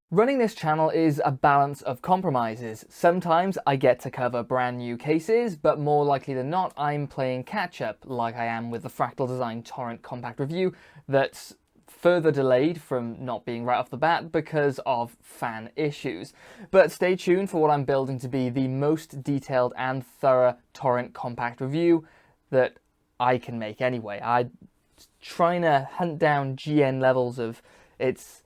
Running this channel is a balance of compromises. Sometimes I get to cover brand new cases, but more likely than not, I'm playing catch up, like I am with the Fractal Design Torrent Compact review that's further delayed from not being right off the bat because of fan issues. But stay tuned for what I'm building to be the most detailed and thorough Torrent Compact review that I can make anyway. I'm trying to hunt down GN levels of it's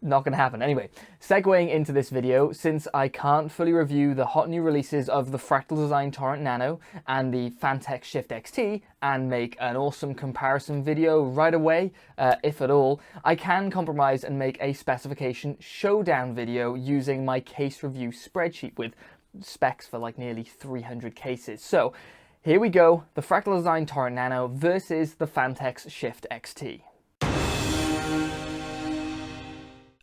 not going to happen. Anyway, segueing into this video, since I can't fully review the hot new releases of the Fractal Design Torrent Nano and the Phanteks Shift XT and make an awesome comparison video right away, if at all, I can compromise and make a Specification Showdown video using my case review spreadsheet with specs for like nearly 300 cases. So here we go, the Fractal Design Torrent Nano versus the Phanteks Shift XT.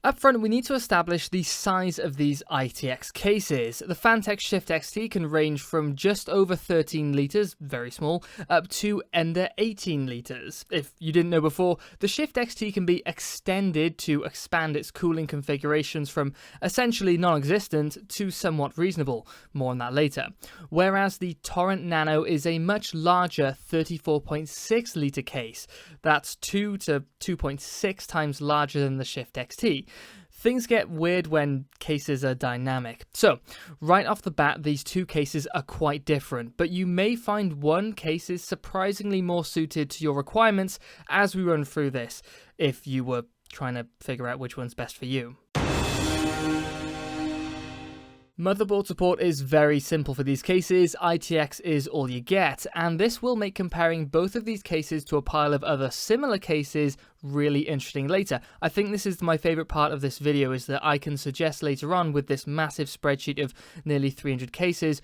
Up front, we need to establish the size of these ITX cases. The Phanteks Shift XT can range from just over 13 litres, very small, up to under 18 litres. If you didn't know before, the Shift XT can be extended to expand its cooling configurations from essentially non-existent to somewhat reasonable. More on that later. Whereas the Torrent Nano is a much larger 34.6 litre case. That's 2 to 2.6 times larger than the Shift XT. Things get weird when cases are dynamic. So, right off the bat, these two cases are quite different, but you may find one case is surprisingly more suited to your requirements as we run through this, if you were trying to figure out which one's best for you. Motherboard support is very simple for these cases, ITX is all you get, and this will make comparing both of these cases to a pile of other similar cases really interesting later. I think this is my favourite part of this video, is that I can suggest later on with this massive spreadsheet of nearly 300 cases,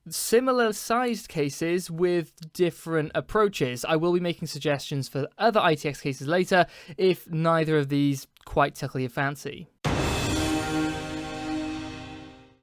similar sized cases with different approaches. I will be making suggestions for other ITX cases later if neither of these quite tickle your fancy.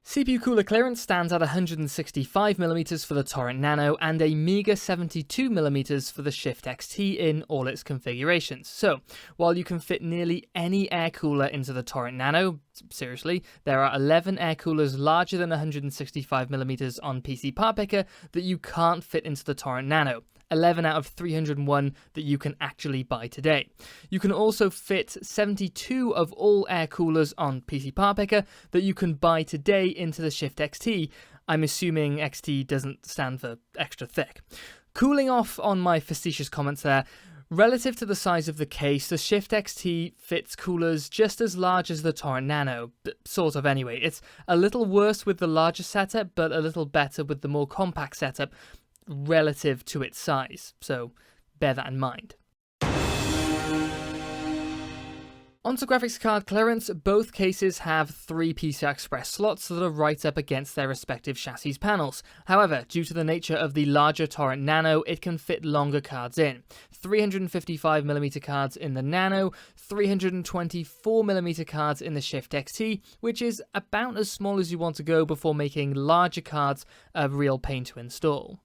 CPU cooler clearance stands at 165mm for the Torrent Nano and a meager 72mm for the Shift XT in all its configurations. So, while you can fit nearly any air cooler into the Torrent Nano, seriously, there are 11 air coolers larger than 165mm on PC Part Picker that you can't fit into the Torrent Nano. 11 out of 301 that you can actually buy today. You can also fit 72 of all air coolers on PC Part Picker that you can buy today into the Shift XT. I'm assuming XT doesn't stand for extra thick. Cooling off on my facetious comments there, relative to the size of the case, the Shift XT fits coolers just as large as the Torrent Nano, sort of anyway. It's a little worse with the larger setup, but a little better with the more compact setup relative to its size, so bear that in mind. Onto graphics card clearance, both cases have 3 PCI Express slots that are right up against their respective chassis panels. However, due to the nature of the larger Torrent Nano, it can fit longer cards in. 355mm cards in the Nano, 324mm cards in the Shift XT, which is about as small as you want to go before making larger cards a real pain to install.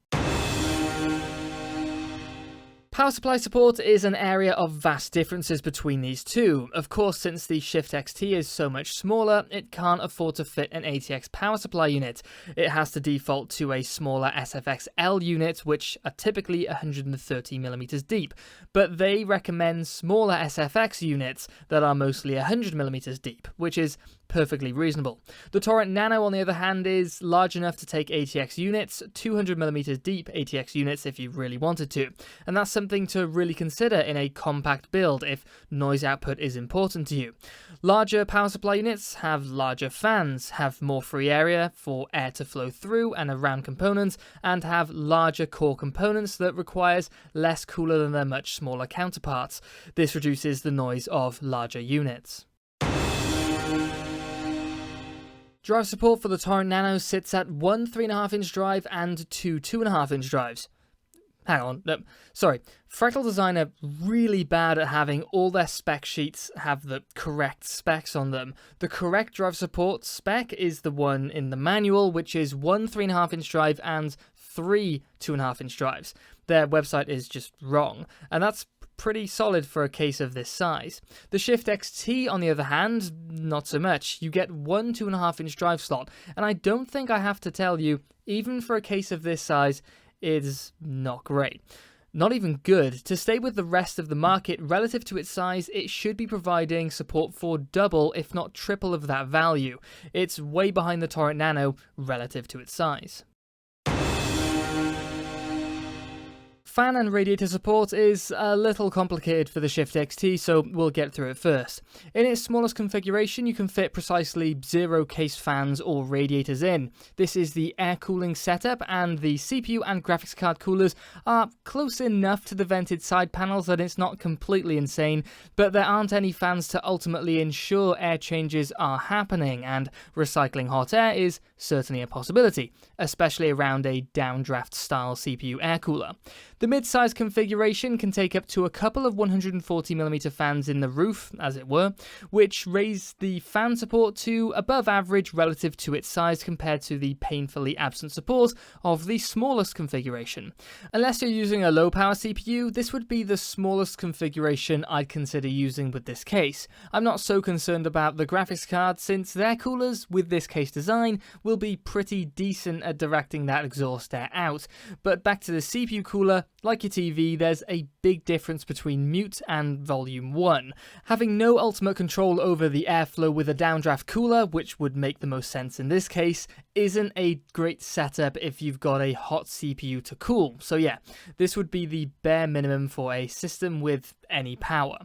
Power supply support is an area of vast differences between these two. Of course, since the Shift XT is so much smaller, it can't afford to fit an ATX power supply unit. It has to default to a smaller SFX-L unit, which are typically 130mm deep, but they recommend smaller SFX units that are mostly 100mm deep, which is perfectly reasonable. The Torrent Nano, on the other hand, is large enough to take ATX units, 200mm deep ATX units if you really wanted to, and that's something to really consider in a compact build if noise output is important to you. Larger power supply units have larger fans, have more free area for air to flow through and around components, and have larger core components that requires less cooler than their much smaller counterparts. This reduces the noise of larger units. Drive support for the Torrent Nano sits at one 3.5-inch drive and two 2.5-inch drives. Hang on, no, sorry. Fractal Design are really bad at having all their spec sheets have the correct specs on them. The correct drive support spec is the one in the manual, which is one 3.5-inch drive and 3 2.5-inch drives. Their website is just wrong, and that's pretty solid for a case of this size. The Shift XT, on the other hand, not so much. You get one 2.5-inch drive slot, and I don't think I have to tell you, even for a case of this size, is not great. Not even good. To stay with the rest of the market relative to its size, it should be providing support for double, if not triple of that value. It's way behind the Torrent Nano relative to its size. Fan and radiator support is a little complicated for the Shift XT, so we'll get through it first. In its smallest configuration, you can fit precisely 0 case fans or radiators in. This is the air cooling setup, and the CPU and graphics card coolers are close enough to the vented side panels that it's not completely insane, but there aren't any fans to ultimately ensure air changes are happening, and recycling hot air is certainly a possibility, especially around a downdraft style CPU air cooler. The mid-size configuration can take up to a couple of 140mm fans in the roof, as it were, which raise the fan support to above average relative to its size compared to the painfully absent support of the smallest configuration. Unless you're using a low-power CPU, this would be the smallest configuration I'd consider using with this case. I'm not so concerned about the graphics card, since their coolers, with this case design, will be pretty decent at directing that exhaust air out. But back to the CPU cooler, like your TV, there's a big difference between mute and volume 1. Having no ultimate control over the airflow with a downdraft cooler, which would make the most sense in this case, isn't a great setup if you've got a hot CPU to cool. So yeah, this would be the bare minimum for a system with any power.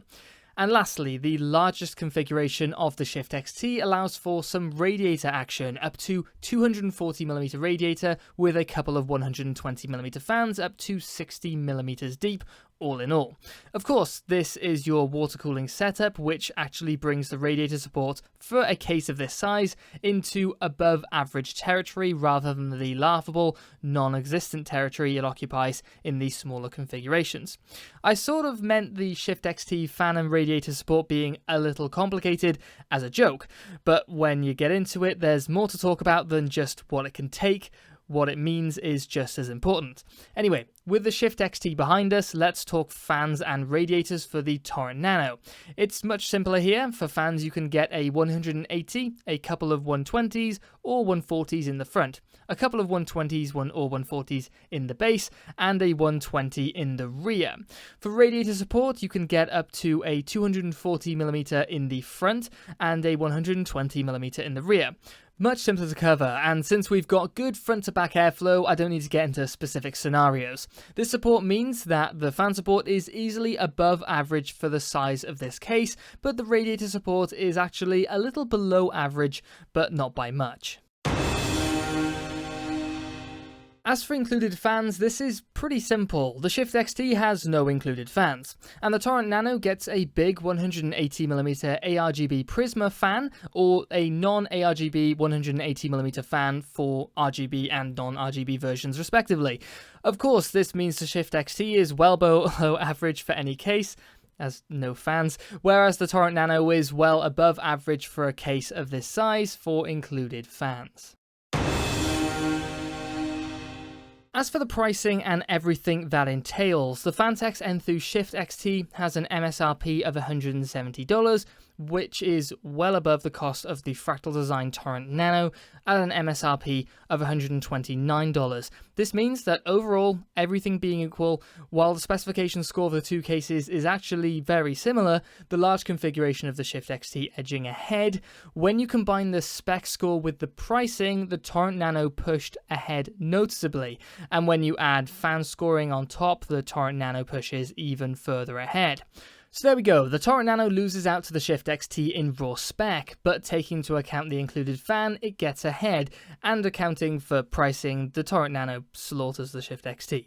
And lastly, the largest configuration of the Shift XT allows for some radiator action, up to 240mm radiator with a couple of 120mm fans up to 60mm deep, all in all. Of course, this is your water cooling setup, which actually brings the radiator support for a case of this size into above average territory rather than the laughable, non-existent territory it occupies in these smaller configurations. I sort of meant the Shift XT fan and radiator support being a little complicated as a joke, but when you get into it, there's more to talk about than just what it can take. What it means is just as important. Anyway, with the Shift XT behind us, let's talk fans and radiators for the Torrent Nano. It's much simpler here. For fans, you can get a 180, a couple of 120s or 140s in the front, a couple of 120s or 140s in the base, and a 120 in the rear. For radiator support, you can get up to a 240mm in the front and a 120mm in the rear. Much simpler to cover, and since we've got good front-to-back airflow, I don't need to get into specific scenarios. This support means that the fan support is easily above average for the size of this case, but the radiator support is actually a little below average, but not by much. As for included fans, this is pretty simple. The Shift XT has no included fans, and the Torrent Nano gets a big 180mm ARGB Prisma fan, or a non-ARGB 180mm fan for RGB and non-RGB versions respectively. Of course, this means the Shift XT is well below average for any case, as no fans, whereas the Torrent Nano is well above average for a case of this size for included fans. As for the pricing and everything that entails, the Phanteks Evolv Shift XT has an MSRP of $170, which is well above the cost of the Fractal Design Torrent Nano at an MSRP of $129. This means that overall, everything being equal, while the specification score of the two cases is actually very similar, the large configuration of the Shift XT edging ahead. When you combine the spec score with the pricing, the Torrent Nano pushed ahead noticeably, and when you add fan scoring on top, the Torrent Nano pushes even further ahead. So there we go, the Torrent Nano loses out to the Shift XT in raw spec, but taking into account the included fan, it gets ahead, and accounting for pricing, the Torrent Nano slaughters the Shift XT.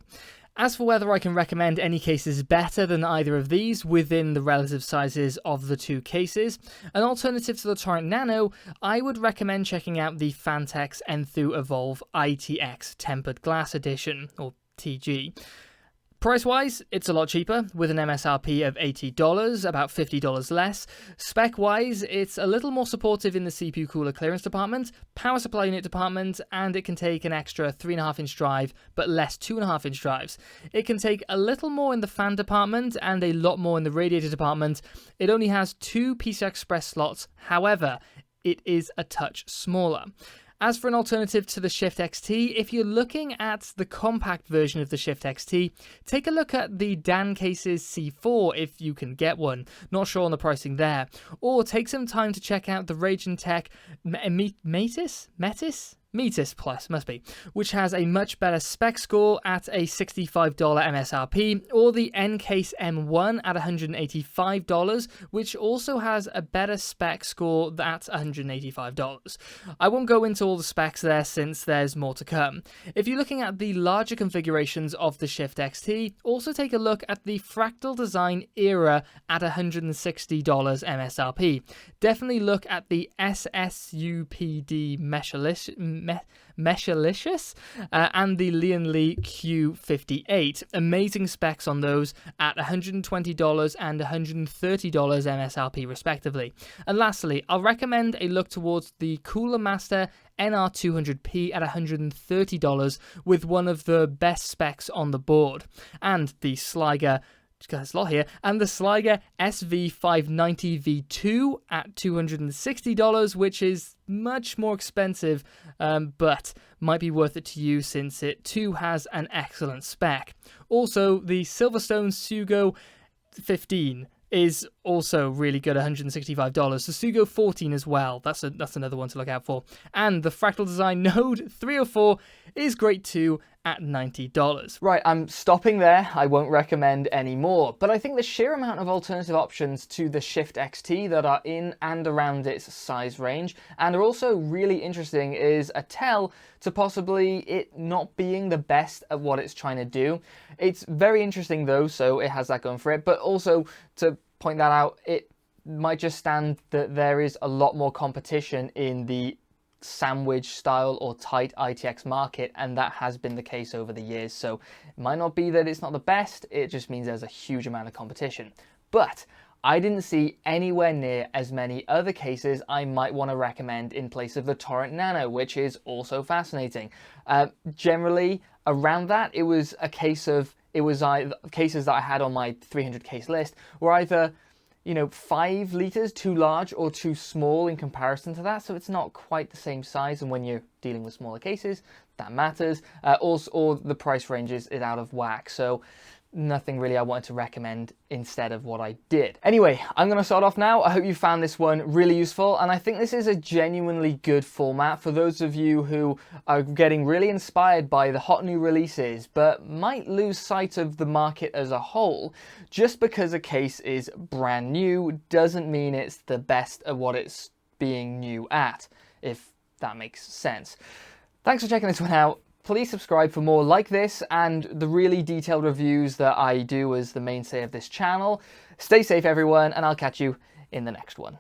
As for whether I can recommend any cases better than either of these within the relative sizes of the two cases, an alternative to the Torrent Nano, I would recommend checking out the Phanteks Evolv ITX Tempered Glass Edition, or TG. Price-wise, it's a lot cheaper, with an MSRP of $80, about $50 less. Spec-wise, it's a little more supportive in the CPU cooler clearance department, power supply unit department, and it can take an extra 3.5-inch drive, but less 2.5-inch drives. It can take a little more in the fan department, and a lot more in the radiator department. It only has 2 PCI Express slots, however, it is a touch smaller. As for an alternative to the Shift XT, if you're looking at the compact version of the Shift XT, take a look at the Dan Cases C4 if you can get one. Not sure on the pricing there. Or take some time to check out the Raging Tech Metis Plus, must be, which has a much better spec score at a $65 MSRP, or the N-Case M1 at $185, which also has a better spec score at $185. I won't go into all the specs there since there's more to come. If you're looking at the larger configurations of the Shift XT, also take a look at the Fractal design era at $160 MSRP. Definitely look at the SSUPD Meshalicious and the Lian Li Q58. Amazing specs on those at $120 and $130 MSRP respectively. And lastly, I'll recommend a look towards the Cooler Master NR200P at $130 with one of the best specs on the board. And the Sliger, there's a lot here, and the Sliger SV590V2 at $260, which is much more expensive, but might be worth it to you since it too has an excellent spec. Also, the Silverstone Sugo 15 is also really good, $165. The Sugo 14 as well, that's another one to look out for. And the Fractal Design Node 304 is great too at $90. Right, I'm stopping there. I won't recommend any more, but I think the sheer amount of alternative options to the Shift XT that are in and around its size range and are also really interesting is a tell to possibly it not being the best at what it's trying to do. It's very interesting though, so it has that going for it, but also to point that out, it might just stand that there is a lot more competition in the sandwich style or tight ITX market, and that has been the case over the years. So it might not be that it's not the best, it just means there's a huge amount of competition. But I didn't see anywhere near as many other cases I might want to recommend in place of the Torrent Nano, which is also fascinating. Generally around that, it was a case of, cases that I had on my 300 case list were either 5 liters too large or too small in comparison to that, so it's not quite the same size, and when you're dealing with smaller cases, that matters. Also, or the price range is out of whack, so nothing really I wanted to recommend instead of what I did. Anyway, I'm going to start off now. I hope you found this one really useful, and I think this is a genuinely good format for those of you who are getting really inspired by the hot new releases, but might lose sight of the market as a whole. Just because a case is brand new doesn't mean it's the best at what it's being new at, if that makes sense. Thanks for checking this one out. Please subscribe for more like this and the really detailed reviews that I do as the mainstay of this channel. Stay safe everyone, and I'll catch you in the next one.